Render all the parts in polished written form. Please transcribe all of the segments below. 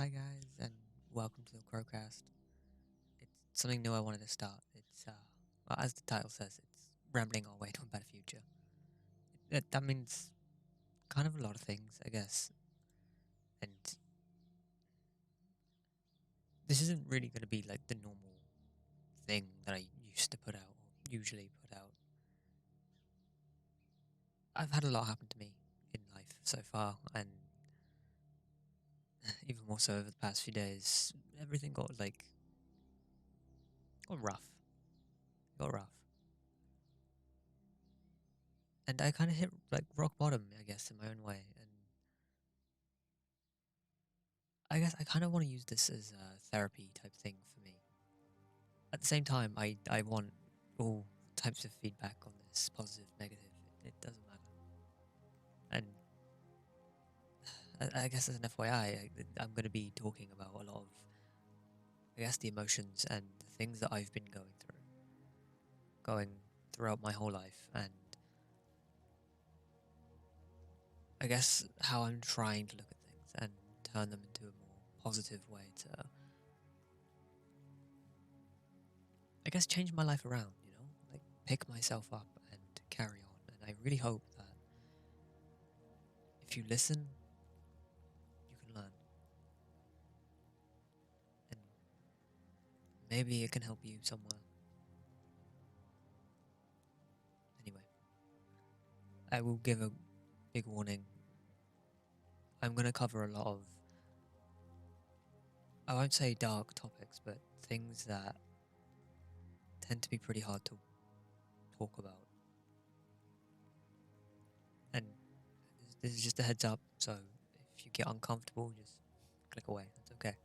Hi guys, and welcome to the CrowsCast. It's something new I wanted to start. Well, as the title says, it's rambling our way to a better future. That means kind of a lot of things, I guess. And this isn't really going to be like the normal thing that I used to put out or usually put out. I've had a lot happen to me in life so far, and even more so over the past few days. Everything got rough. Got rough. And I kind of hit like rock bottom, I guess, in my own way. And I guess I kind of want to use this as a therapy type thing for me. At the same time, I want all types of feedback on this, positive, negative. It doesn't matter. And I guess as an FYI, I'm going to be talking about a lot of, I guess, the emotions and the things that I've been going throughout my whole life, and I guess how I'm trying to look at things and turn them into a more positive way to, I guess, change my life around, like pick myself up and carry on. And I really hope that if you listen, you can learn. And maybe it can help you somewhere. Anyway, I will give a big warning. I'm going to cover a lot of, I won't say dark topics, but things that tend to be pretty hard to talk about. And this is just a heads up, so if you get uncomfortable, just click away. That's okay.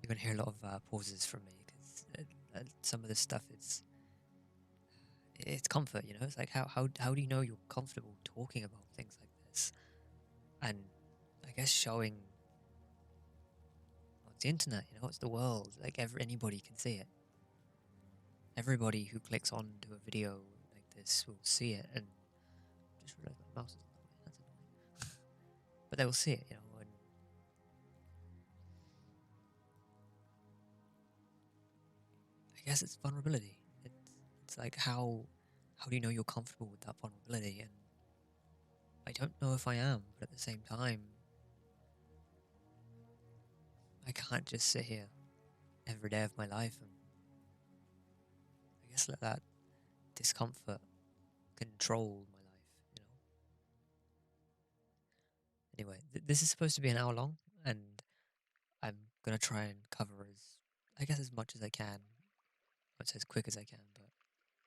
You're going to hear a lot of pauses from me because some of this stuff it's comfort, It's like how do you know you're comfortable talking about things like this? And I guess showing it's the internet, it's the world. Like anybody can see it. Everybody who clicks on to a video like this will see it, and just realized my mouse is in the way. That's annoying. But they will see it, and I guess it's vulnerability. It's like how do you know you're comfortable with that vulnerability? And I don't know if I am, but at the same time, I can't just sit here every day of my life and I guess let that discomfort control my life. Anyway, this is supposed to be an hour long, and I'm gonna try and cover I guess, as much as I can. I won't say as quick as I can, but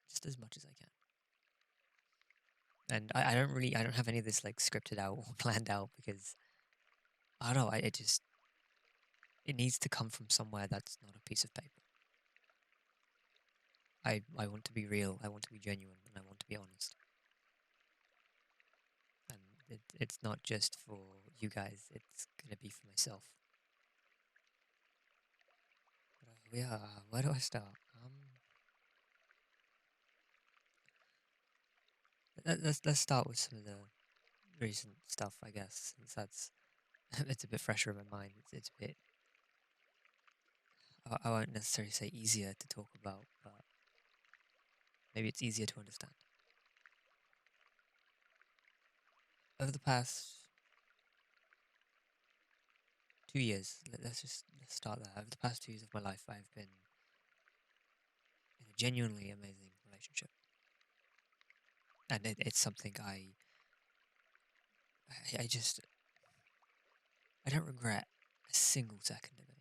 just as much as I can. And I don't have any of this like scripted out or planned out because I don't know. It needs to come from somewhere that's not a piece of paper. I want to be real. I want to be genuine, and I want to be honest. And it's not just for you guys. It's gonna be for myself. But, yeah, where do I start? Let's start with some of the recent stuff, I guess, since that's it's a bit fresher in my mind. It's a bit I won't necessarily say easier to talk about, but maybe it's easier to understand. Over the past 2 years, let's start there. Over the past 2 years of my life, I've been in a genuinely amazing relationship, and it's something I just I don't regret a single second of it.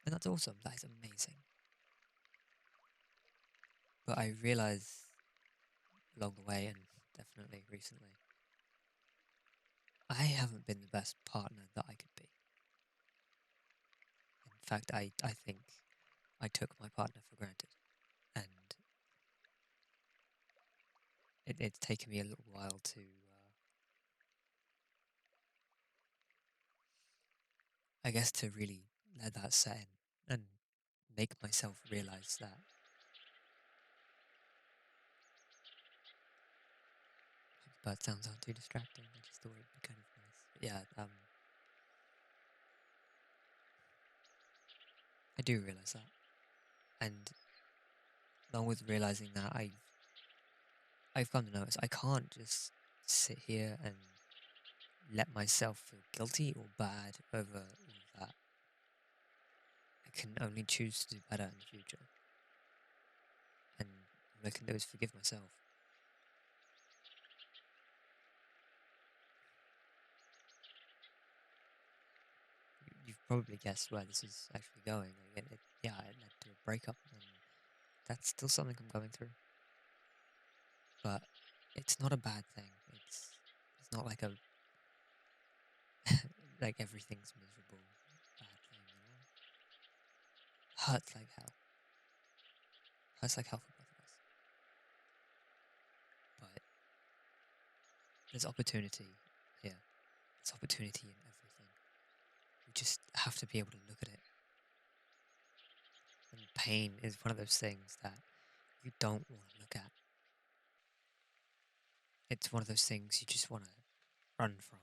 And that's awesome. That is amazing. But I realize along the way, and definitely recently, I haven't been the best partner that I could be. In fact, I think I took my partner for granted, and it's taken me a little while to, I guess, to really let that set in and make myself realize that bird sounds aren't too distracting. I just thought it'd be kind of nice. But yeah, I do realize that, and along with realizing that, I've come to notice I can't just sit here and let myself feel guilty or bad over all of that. I can only choose to do better in the future, and all I can do is forgive myself. You've probably guessed where this is actually going. Like yeah, it led to a breakup, and that's still something I'm going through. But it's not a bad thing. It's not like a like everything's miserable bad thing, you know. Hurts like hell. Hurts like hell for both of us. But there's opportunity here. There's opportunity in everything. We just have to be able to look at it. And pain is one of those things that you don't want to look at. It's one of those things you just want to run from.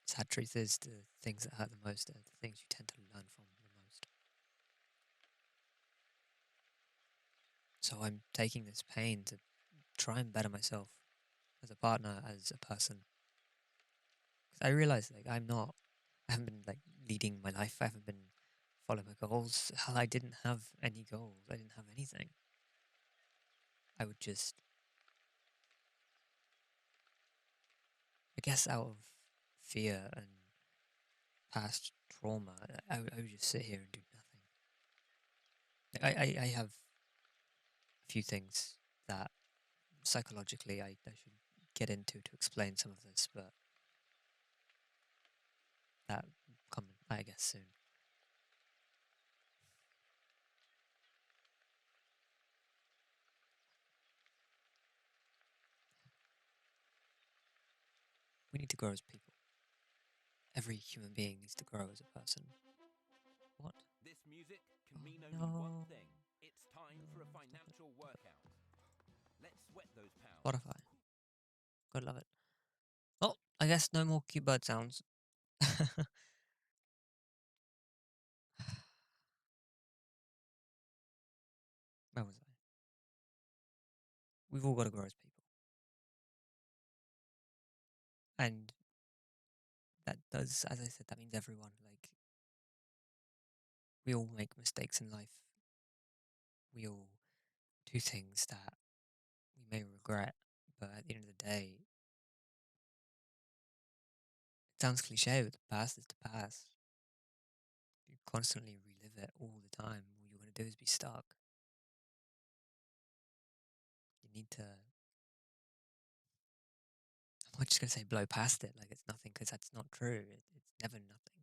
Sad truth is, the things that hurt the most are the things you tend to learn from the most. So I'm taking this pain to try and better myself as a partner, as a person. Because I realize, like, I haven't been, like, leading my life. I haven't been following my goals. Hell, I didn't have any goals. I didn't have anything. I would just, I guess, out of fear and past trauma, I would just sit here and do nothing. I have a few things that psychologically I should get into to explain some of this, but that will come, I guess, soon. We need to grow as people. Every human being needs to grow as a person. What? This music can Oh, mean only one no. thing. It's time for a No, stop it. financial Stop it. workout. Let's sweat those pounds. Spotify. Gotta love it. Oh, I guess no more cute bird sounds. Where was I? We've all got to grow as people. And that does, as I said, that means everyone. Like, we all make mistakes in life. We all do things that we may regret, but at the end of the day, it sounds cliche, but the past is the past. You constantly relive it all the time. All you're going to do is be stuck. You need to. I'm not just going to say blow past it like it's nothing, because that's not true. It's never nothing.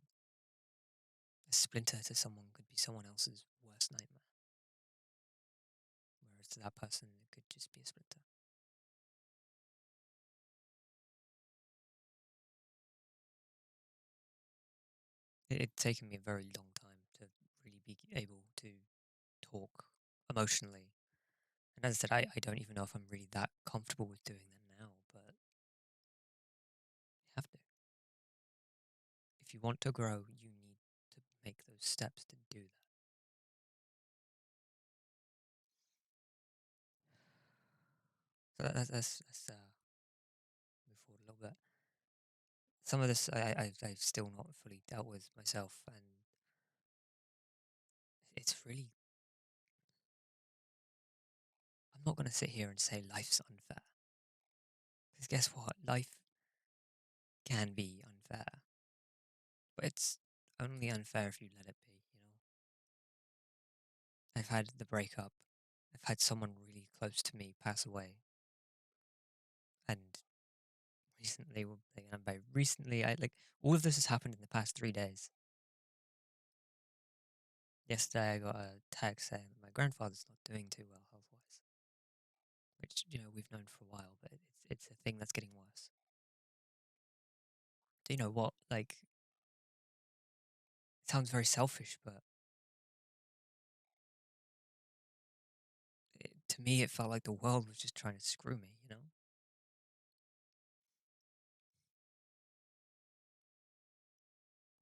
A splinter to someone could be someone else's worst nightmare. Whereas to that person, it could just be a splinter. It's taken me a very long time to really be able to talk emotionally. And as I said, I don't even know if I'm really that comfortable with doing that now, but you have to. If you want to grow, you need to make those steps to do that. So that's move forward a little bit. Some of this I've still not fully dealt with myself, and it's really. I'm not going to sit here and say life's unfair, because guess what? Life can be unfair, but it's only unfair if you let it be. You know, I've had the breakup. I've had someone really close to me pass away, and recently, and by recently, I like all of this has happened in the past 3 days. Yesterday, I got a text saying that my grandfather's not doing too well health wise, which we've known for a while, but it's a thing that's getting worse. Do you know what? Like, it sounds very selfish, but to me, it felt like the world was just trying to screw me, you know?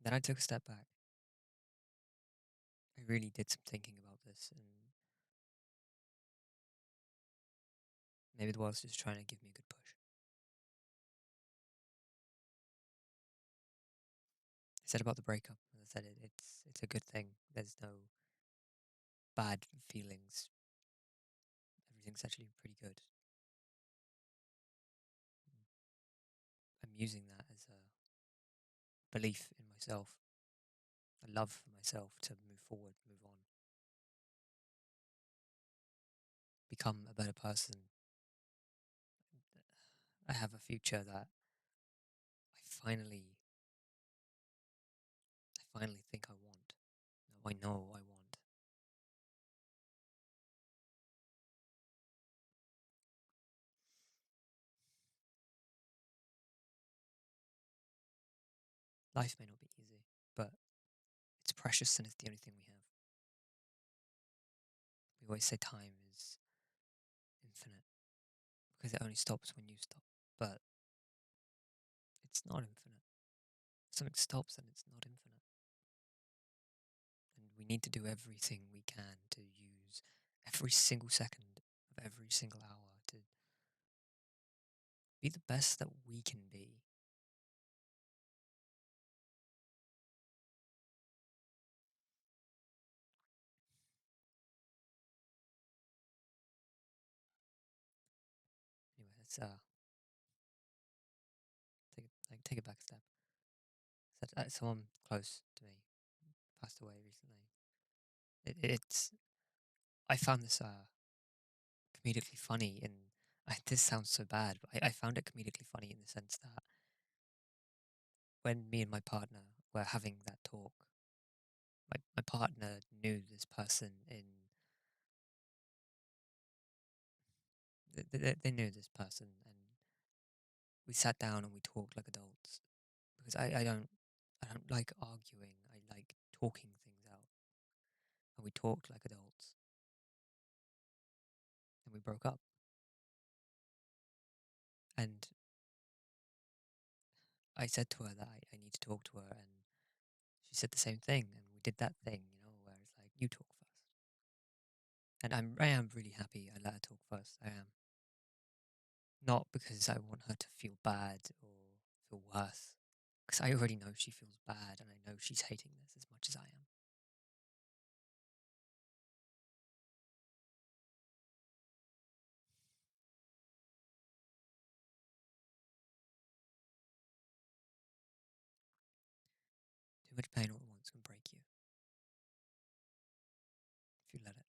Then I took a step back. I really did some thinking about this, and maybe the world's just trying to give me a good push. I said about the breakup, as I said, it's a good thing. There's no bad feelings. Everything's actually pretty good. I'm using that as a belief in myself, a love for myself to move forward, move on, become a better person. I have a future that I finally think I want. No, I know I want. Life may not be easy, but it's precious and it's the only thing we have. We always say time is infinite because it only stops when you stop, but it's not infinite. If something stops, then it's not infinite. And we need to do everything we can to use every single second of every single hour to be the best that we can be. Anyway, let's take it back a step. Someone close to me passed away recently. It's I found this comedically funny, and this sounds so bad, but I found it comedically funny in the sense that when me and my partner were having that talk, my partner knew this person in they knew this person, and we sat down and we talked like adults because I don't like arguing. I like talking things out, and we talked like adults, and we broke up. And I said to her that I need to talk to her, and she said the same thing, and we did that thing, where it's like you talk first. And I am really happy I let her talk first. I am. Not because I want her to feel bad or feel worse, because I already know she feels bad and I know she's hating this as much as I am. Too much pain all at once can break you if you let it.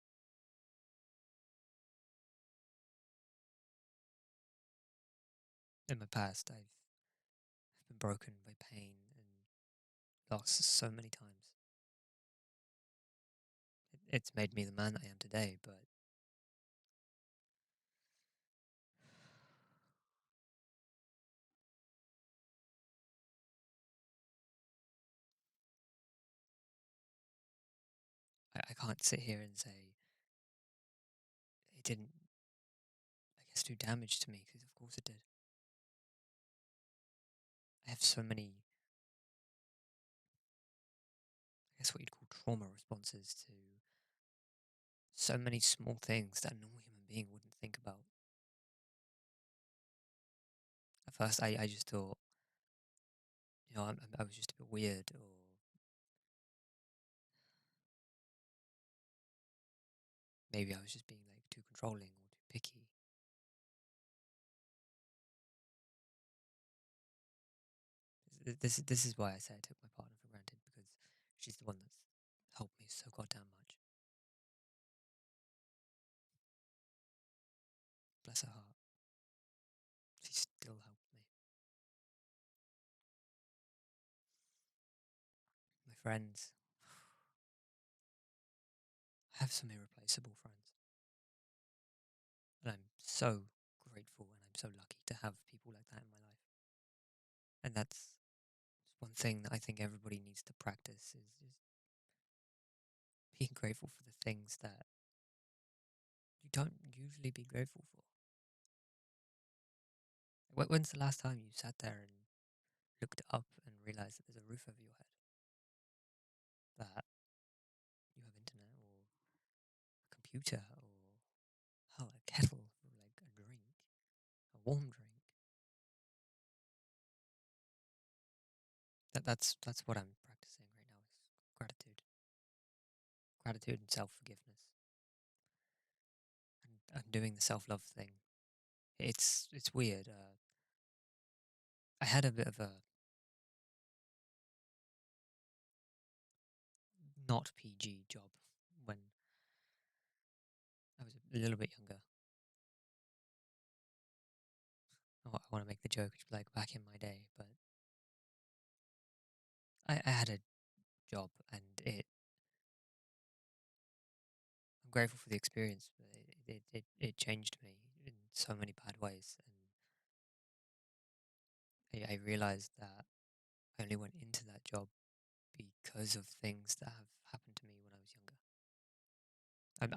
In my past, I've been broken by pain and loss so many times. It's made me the man I am today, but I can't sit here and say it didn't, I guess, do damage to me, because of course it did. I have so many, I guess, what you'd call trauma responses to so many small things that a normal human being wouldn't think about. At first, I just thought, I was just a bit weird, or maybe I was just being like too controlling or too picky. This is why I say I took my partner for granted, because she's the one that's helped me so goddamn much. Bless her heart. She still helped me. My friends, I have some irreplaceable friends, and I'm so grateful and I'm so lucky to have people like that in my life. And that's one thing that I think everybody needs to practice, is being grateful for the things that you don't usually be grateful for. When's the last time you sat there and looked up and realized that there's a roof over your head, that you have internet or a computer or hell, a kettle for like a drink, a warm drink? That's what I'm practicing right now is gratitude and self forgiveness, and doing the self love thing. It's weird. I had a bit of a not PG job when I was a little bit younger. I want to make the joke, like back in my day, but I had a job, and I'm grateful for the experience, but it changed me in so many bad ways, and I realized that I only went into that job because of things that have happened to me when I was younger.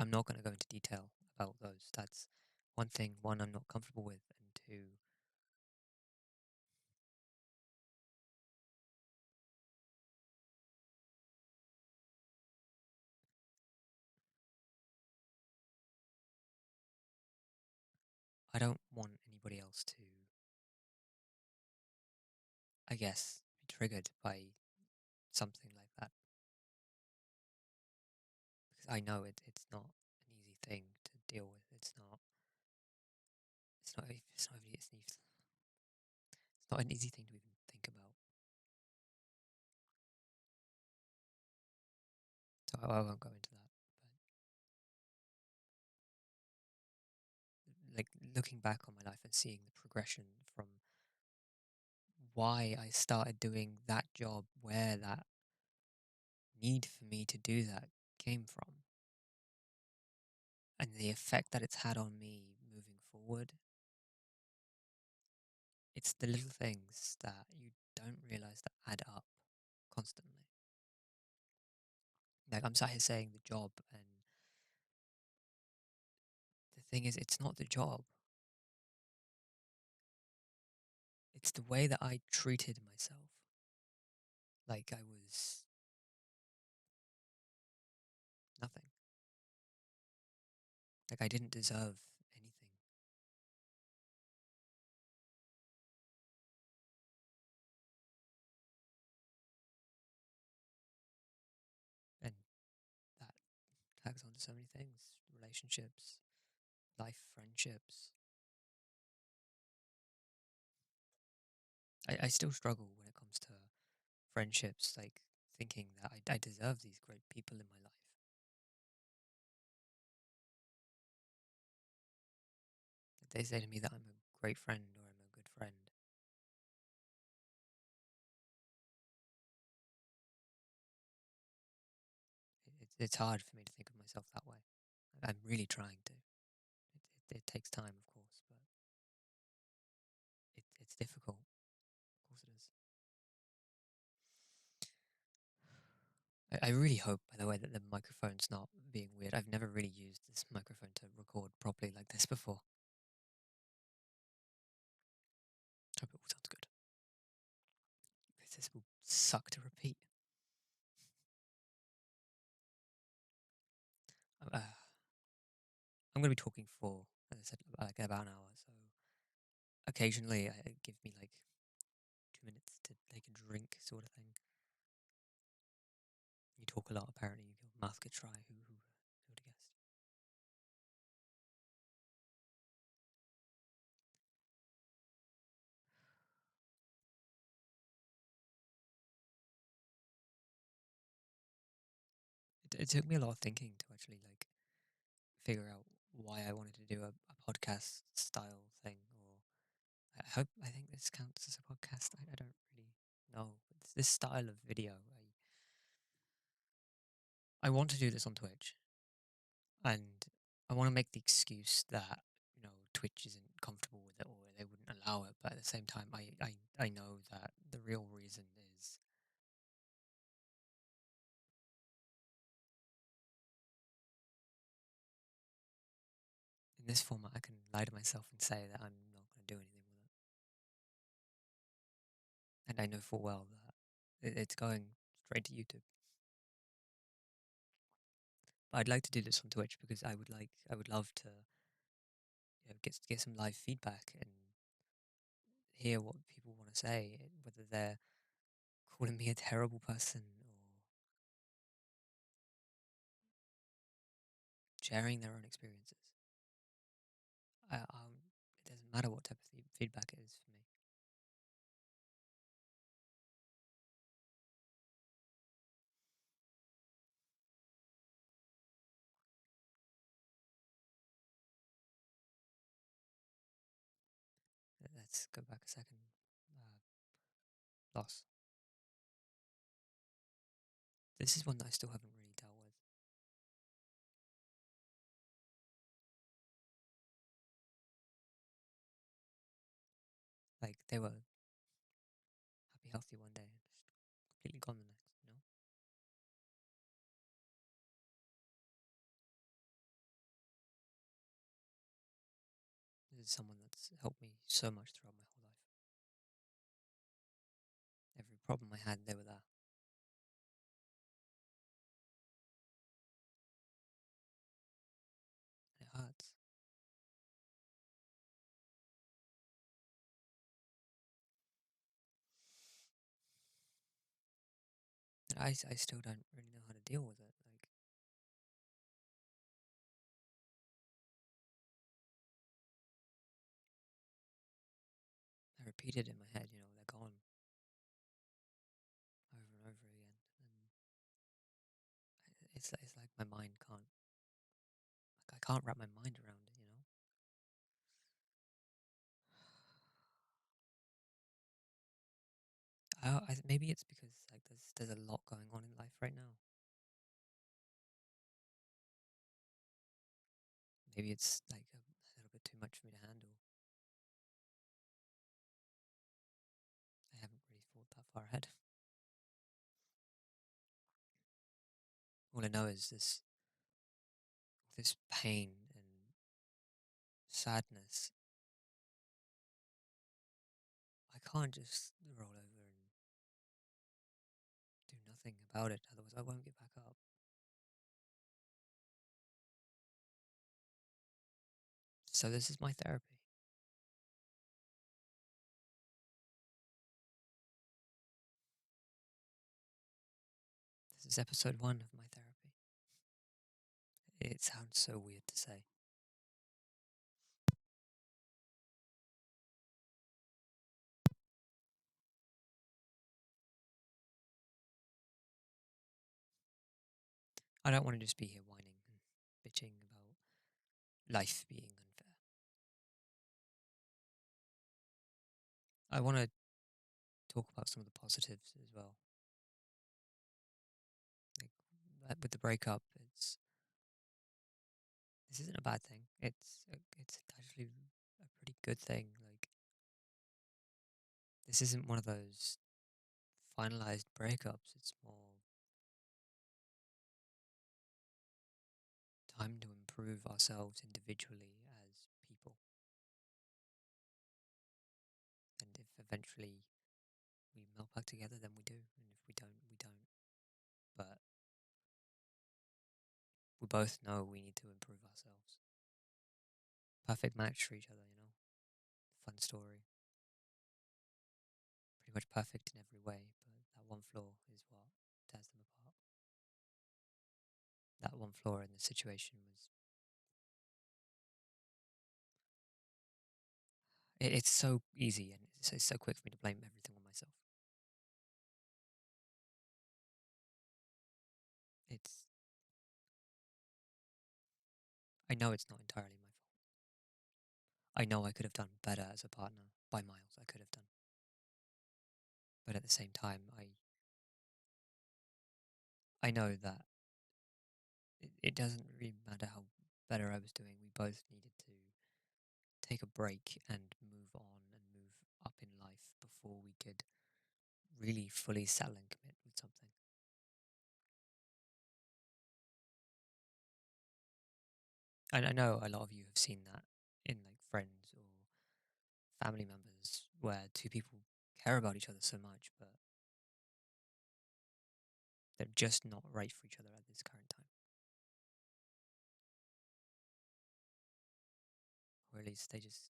I'm not going to go into detail about those. That's one thing. One, I'm not comfortable with, and two, I don't want anybody else to, I guess, be triggered by something like that, because I know it's not an easy thing to deal with. It's not an easy thing to even think about. So I won't go into that. But like looking back on my life and seeing the progression from why I started doing that job, where that need for me to do that came from, and the effect that it's had on me moving forward. It's the little things that you don't realize that add up constantly. Like I'm sat here saying the job, and the thing is, it's not the job. It's the way that I treated myself. Like I was nothing. Like I didn't deserve anything. And that tags on to so many things: relationships, life, friendships. I still struggle when it comes to friendships, like thinking that I deserve these great people in my life. They say to me that I'm a great friend or I'm a good friend. It's hard for me to think of myself that way. I'm really trying to. It takes time, of course, but it's difficult. Of course, it is. I really hope, by the way, that the microphone's not being weird. I've never really used this microphone to record properly like this before. Hope it all sounds good. Because this will suck to repeat. Uh, I'm going to be talking for, as I said, like about an hour. So occasionally, give me like 2 minutes to take a drink, sort of thing. You talk a lot, apparently. Your mouth gets dry. Who would have guessed? It took me a lot of thinking to actually like figure out why I wanted to do a podcast style thing. Or I think this counts as a podcast. I don't really know. It's this style of video. I want to do this on Twitch, and I want to make the excuse that Twitch isn't comfortable with it or they wouldn't allow it. But at the same time, I know that the real reason is In this format, I can lie to myself and say that I'm not going to do anything with it. And I know full well that it's going straight to YouTube. But I'd like to do this on Twitch because I would love to get some live feedback and hear what people want to say, whether they're calling me a terrible person or sharing their own experiences. It doesn't matter what type of feedback it is for me. Let's go back a second. Loss. This is one that I still haven't really dealt with. Like, they were happy, healthy one day and just completely gone the next, you know? This is someone that's helped me so much throughout my whole life. Every problem I had, they were there. And it hurts. And I still don't really know how to deal with it. Like, I repeat it in my head, they're gone over and over again. And it's like my mind can't, like, I can't wrap my mind around it, maybe it's because like there's a lot going on in life right now. Maybe it's like a little bit too much for me to handle. I haven't really thought that far ahead. All I know is this pain and sadness. I can't just roll over and do nothing about it, otherwise I won't get back up. So this is my therapy. This is episode 1 of my therapy. It sounds so weird to say. I don't want to just be here whining and bitching about life being unfair. I want to talk about some of the positives as well. Like with the breakup, this isn't a bad thing. It's actually a pretty good thing. Like, this isn't one of those finalized breakups. It's more time to improve ourselves individually as people. And if eventually we melt back together, then we do. And if we don't, we don't. But we both know we need to improve ourselves. Perfect match for each other. Fun story. Pretty much perfect in every way, but that one flaw is what tears them apart. That one flaw in the situation was. It's so easy and it's so quick for me to blame everything on myself. It's. I know it's not entirely my fault. I know I could have done better as a partner by miles. I could have done. But at the same time, I know that it doesn't really matter how better I was doing. We both needed to take a break and move on and move up in life before we could really fully settle and commit with something. And I know a lot of you have seen that in like friends or family members where two people care about each other so much, but they're just not right for each other at this current time. Or at least they just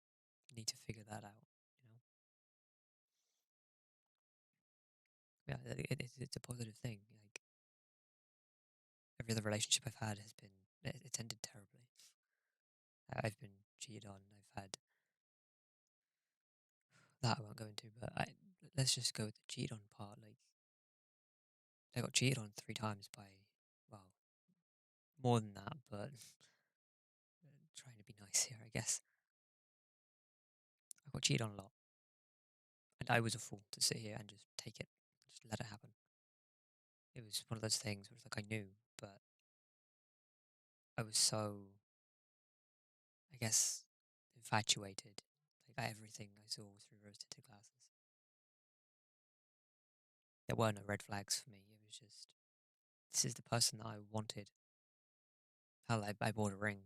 need to figure that out, you know? Yeah, it's a positive thing. Like every other relationship I've had has been, it's ended terribly. I've been cheated on. I've had that I won't go into, but let's just go with the cheat on part. Like I got cheated on 3 times by, well, more than that, but trying to be nice here, I guess. I got cheated on a lot, and I was a fool to sit here and just take it, just let it happen. It was one of those things where it's like I knew, but I was so, I guess, infatuated. Like everything I saw was through rose-tinted glasses. There were no red flags for me. It was just, this is the person that I wanted. Hell, I bought a ring.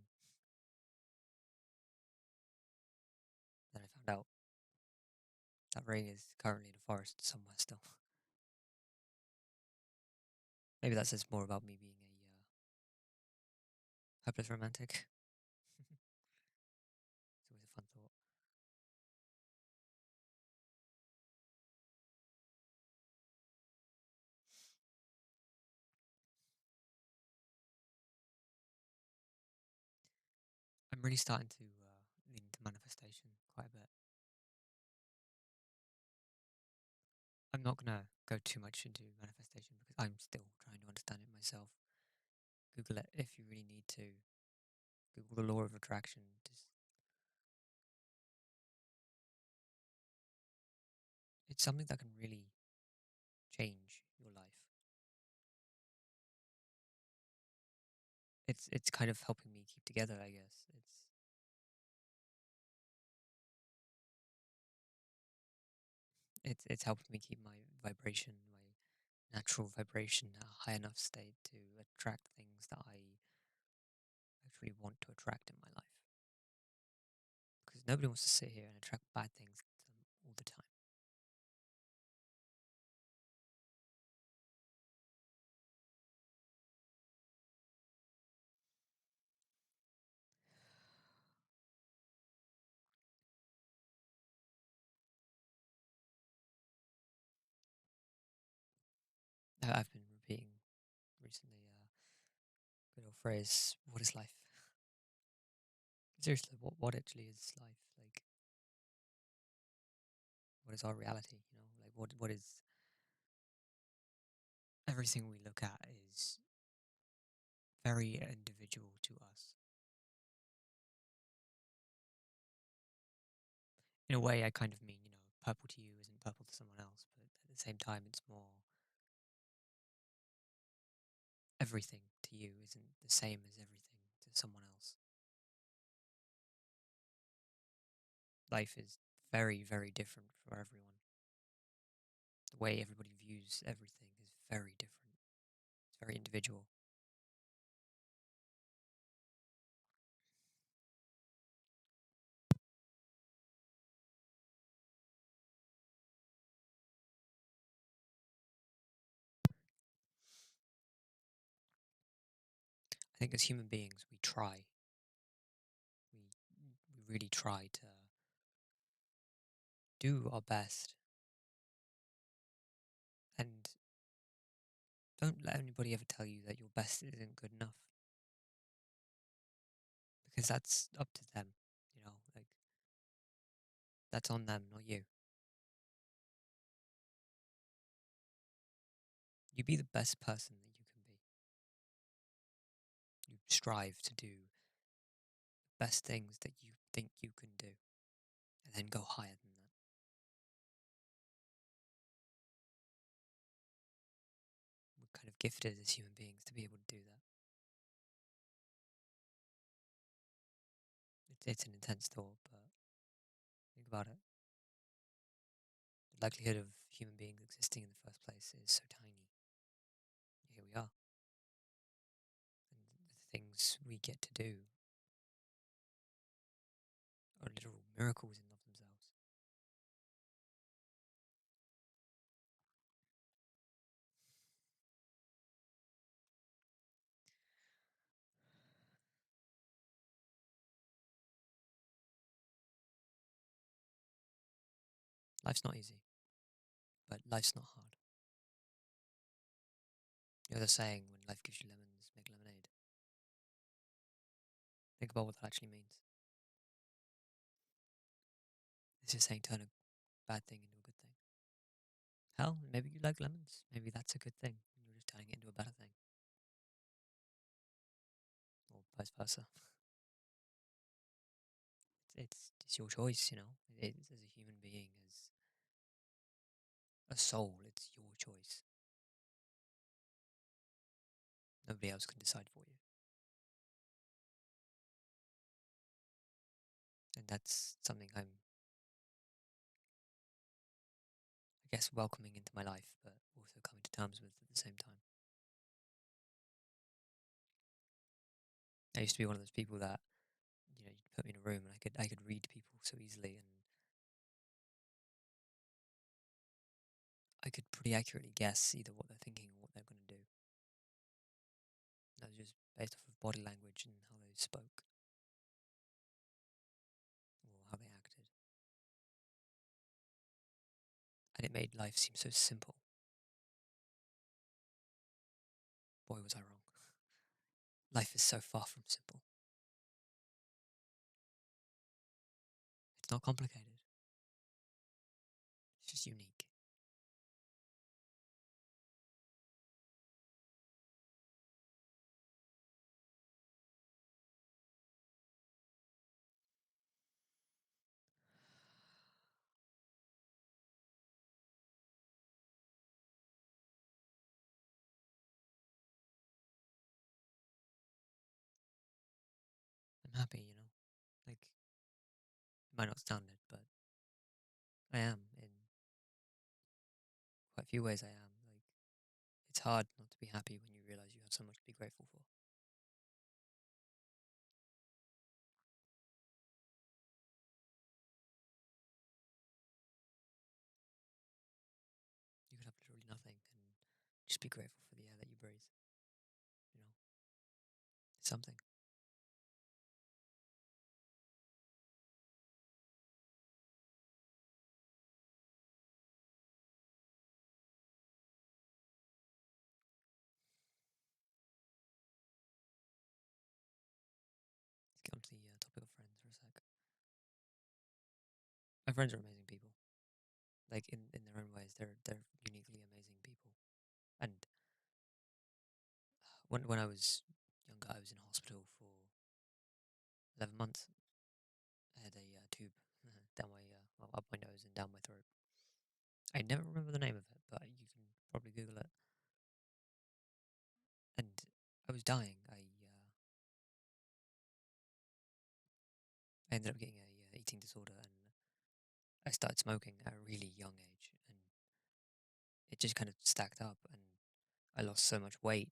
Then I found out that ring is currently in a forest somewhere still. Maybe that says more about me being a hopeless romantic. It's always a fun thought. I'm really starting to lean into manifestation quite a bit. I'm not gonna go too much into manifestation because I'm still trying to understand it myself. Google it if you really need to. Google the law of attraction. It's something that can really change your life. It's kind of helping me keep together, I guess. It's helping me keep my vibration, my natural vibration at a high enough state to attract things that I actually want to attract in my life. Because nobody wants to sit here and attract bad things to them all the time. I've been repeating recently good old phrase, what is life? Seriously, what actually is life? Like, what is our reality? You know, like what is everything we look at is very individual to us. In a way, I kind of mean, you know, purple to you isn't purple to someone else, but at the same time, it's more everything to you isn't the same as everything to someone else. Life is very, very different for everyone. The way everybody views everything is very different. It's very individual. I think as human beings, we try. We really try to do our best and don't let anybody ever tell you that your best isn't good enough because that's up to them, you know, like that's on them, not you. You be the best person that you can be. You strive to do the best things that you think you can do and then go higher than that. We're kind of gifted as human beings to be able to do that. It's an intense thought, but think about it. The likelihood of human beings existing in the first place is so tiny. Here we are. And the things we get to do miracles in of themselves. Life's not easy, but life's not hard. You know the saying, when life gives you lemons, make lemonade. Think about what that actually means. It's just saying turn a bad thing into a good thing. Hell, maybe you like lemons. Maybe that's a good thing. And you're just turning it into a better thing. Or vice versa. It's your choice, you know. It's, as a human being, as a soul, it's your choice. Nobody else can decide for you. And that's something I'm, I guess, welcoming into my life, but also coming to terms with at the same time. I used to be one of those people that, you know, you'd put me in a room and I could read people so easily, and I could pretty accurately guess either what they're thinking or what they're going to do. That was just based off of body language and how they spoke or how they acted. And it made life seem so simple. Boy, was I wrong. Life is so far from simple. It's not complicated. It's just unique. I'm happy, you know. Like, it might not sound it, but I am. In quite a few ways, I am. Like, it's hard not to be happy when you realize you have so much to be grateful for. You could have literally nothing and just be grateful for the air that you breathe. You know, it's something. Let's get onto the topic of friends for a sec. My friends are amazing people. Like, in their own ways, they're uniquely amazing people. And when I was younger, I was in hospital for 11 months. I had a tube down my well, up my nose and down my throat. I never remember the name of it, but you can probably Google it. And I was dying. I ended up getting a eating disorder, and I started smoking at a really young age, and it just kind of stacked up, and I lost so much weight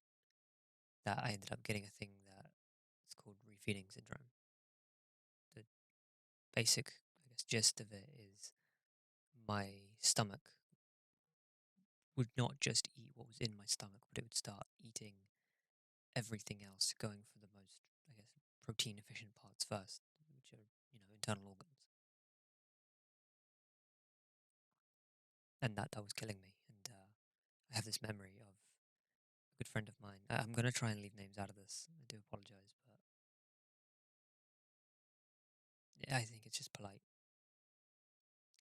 that I ended up getting a thing that is called refeeding syndrome. The basic, I guess, gist of it is my stomach would not just eat what was in my stomach, but it would start eating everything else, going for the most, I guess, protein efficient parts first, which are, you know, internal organs. And that was killing me. And I have this memory of a good friend of mine. I'm going to try and leave names out of this. I do apologize, but yeah, I think it's just polite.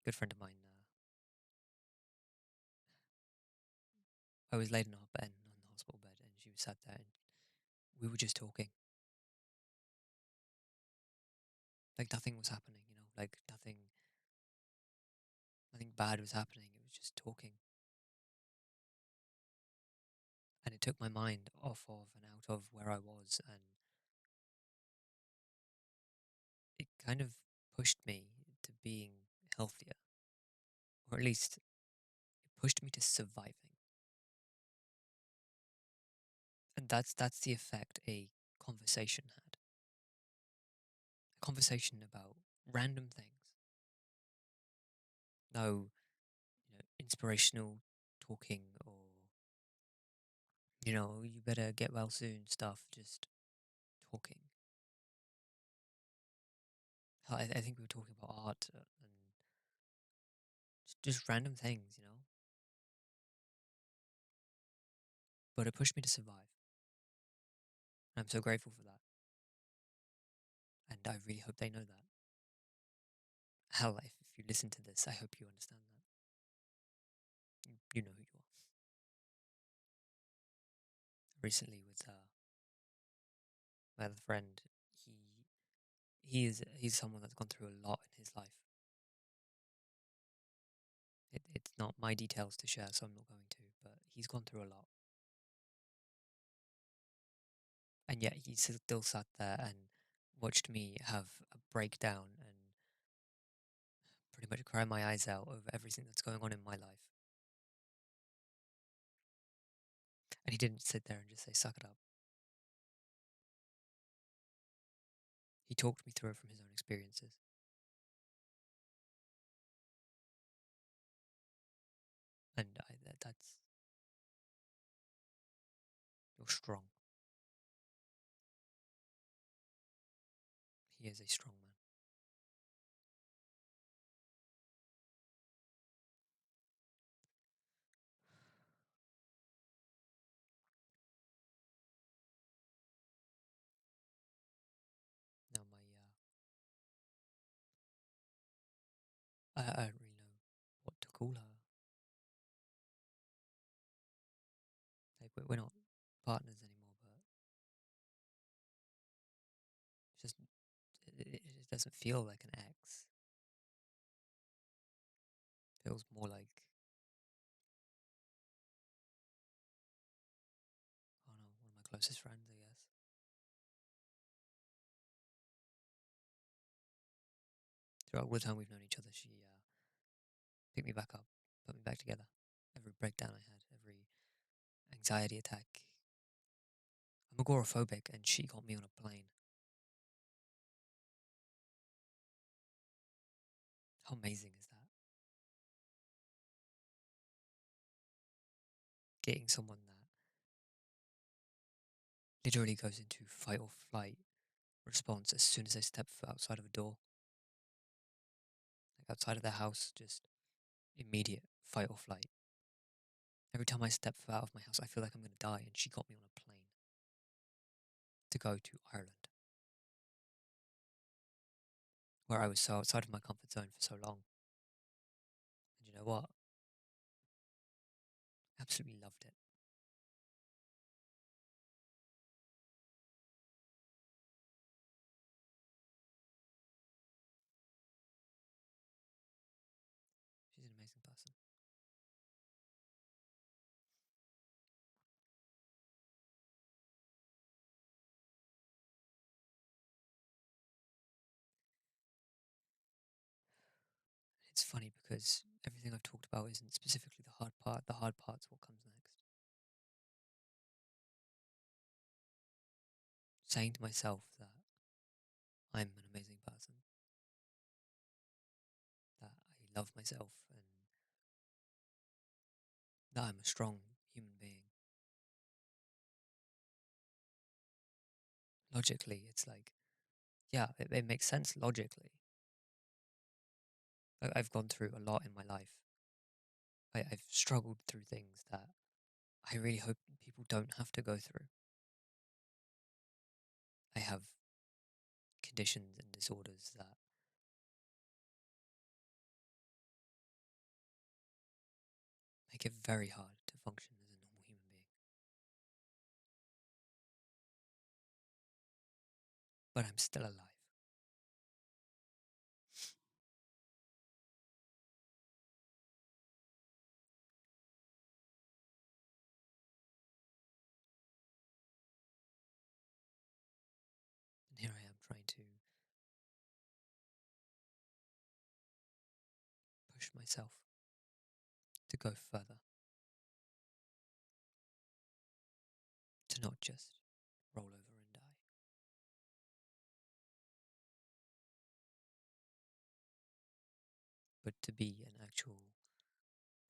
A good friend of mine, I was laid in our bed, on the hospital bed, and she was sat there, and we were just talking. Like nothing was happening, you know, like nothing bad was happening. It was just talking. And it took my mind off of and out of where I was, and it kind of pushed me to being healthier, or at least it pushed me to surviving. And that's the effect a conversation had. A conversation about random things. no, inspirational talking or, you better get well soon stuff, just talking. I think we were talking about art and just random things. But it pushed me to survive. And I'm so grateful for that. And I really hope they know that. Hell, if you listen to this, I hope you understand that. You know who you are. Recently, with my other friend, he's someone that's gone through a lot in his life. It's not my details to share, so I'm not going to. But he's gone through a lot, and yet he still sat there and watched me have a breakdown and pretty much cry my eyes out over everything that's going on in my life. And he didn't sit there and just say, "Suck it up." He talked me through it from his own experiences, and that's you're strong. He is a strong man. Now I don't really know what to call her. Like we're not partners anymore, but it's just it doesn't feel like an ex. It feels more like, I don't know, one of my closest friends, I guess. Throughout all the time we've known each other, she picked me back up, put me back together. Every breakdown I had, every anxiety attack. I'm agoraphobic, and she got me on a plane. How amazing is that? Getting someone that literally goes into fight or flight response as soon as they step foot outside of a door. Like outside of their house, just immediate fight or flight. Every time I step foot out of my house, I feel like I'm going to die, and she got me on a plane to go to Ireland, where I was so outside of my comfort zone for so long. And you know what? Absolutely loved it. She's an amazing person. It's funny because everything I've talked about isn't specifically the hard part. The hard part's what comes next. Saying to myself that I'm an amazing person, that I love myself, and that I'm a strong human being. Logically, it's like, yeah, it makes sense logically. I've gone through a lot in my life. I've struggled through things that I really hope people don't have to go through. I have conditions and disorders that make it very hard to function as a normal human being. But I'm still alive. And here I am trying to push myself to go further, to not just roll over and die, but to be an actual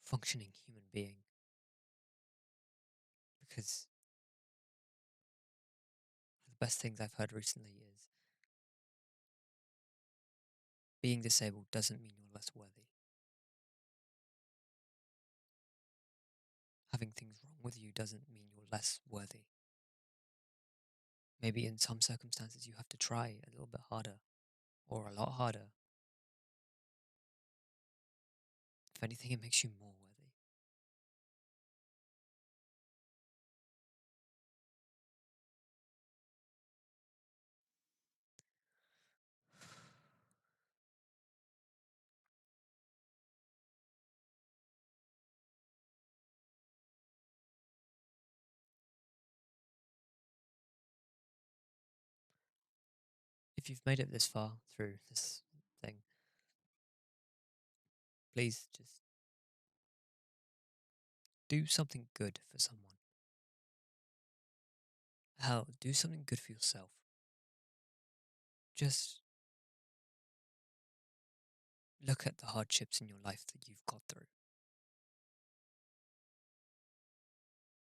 functioning human being. Because the best things I've heard recently is being disabled doesn't mean you're less worthy. Having things wrong with you doesn't mean you're less worthy. Maybe in some circumstances you have to try a little bit harder or a lot harder. If anything, it makes you more worthy. If you've made it this far through this thing, please just do something good for someone. Hell, do something good for yourself. Just look at the hardships in your life that you've got through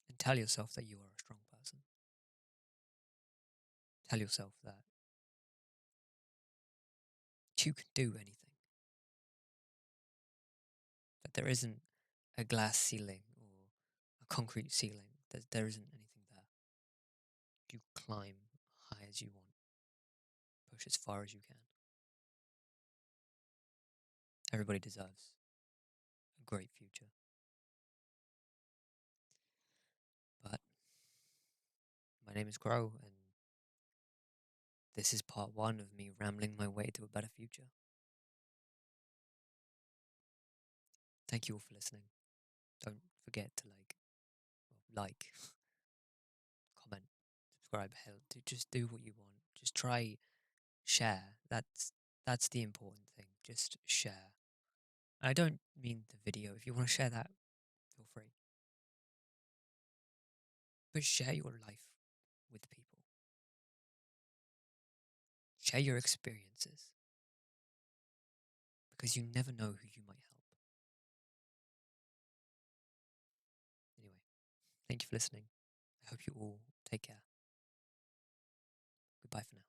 and tell yourself that you are a strong person. Tell yourself that you can do anything, that there isn't a glass ceiling or a concrete ceiling, that there isn't anything there. You climb high as you want, push as far as you can. Everybody deserves a great future. But my name is Crow, and this is part 1 of me rambling my way to a better future. Thank you all for listening. Don't forget to like, comment, subscribe, hell, just do what you want. Just try, share. That's the important thing. Just share. I don't mean the video. If you want to share that, feel free. But share your life with people. Share your experiences. Because you never know who you might help. Anyway, thank you for listening. I hope you all take care. Goodbye for now.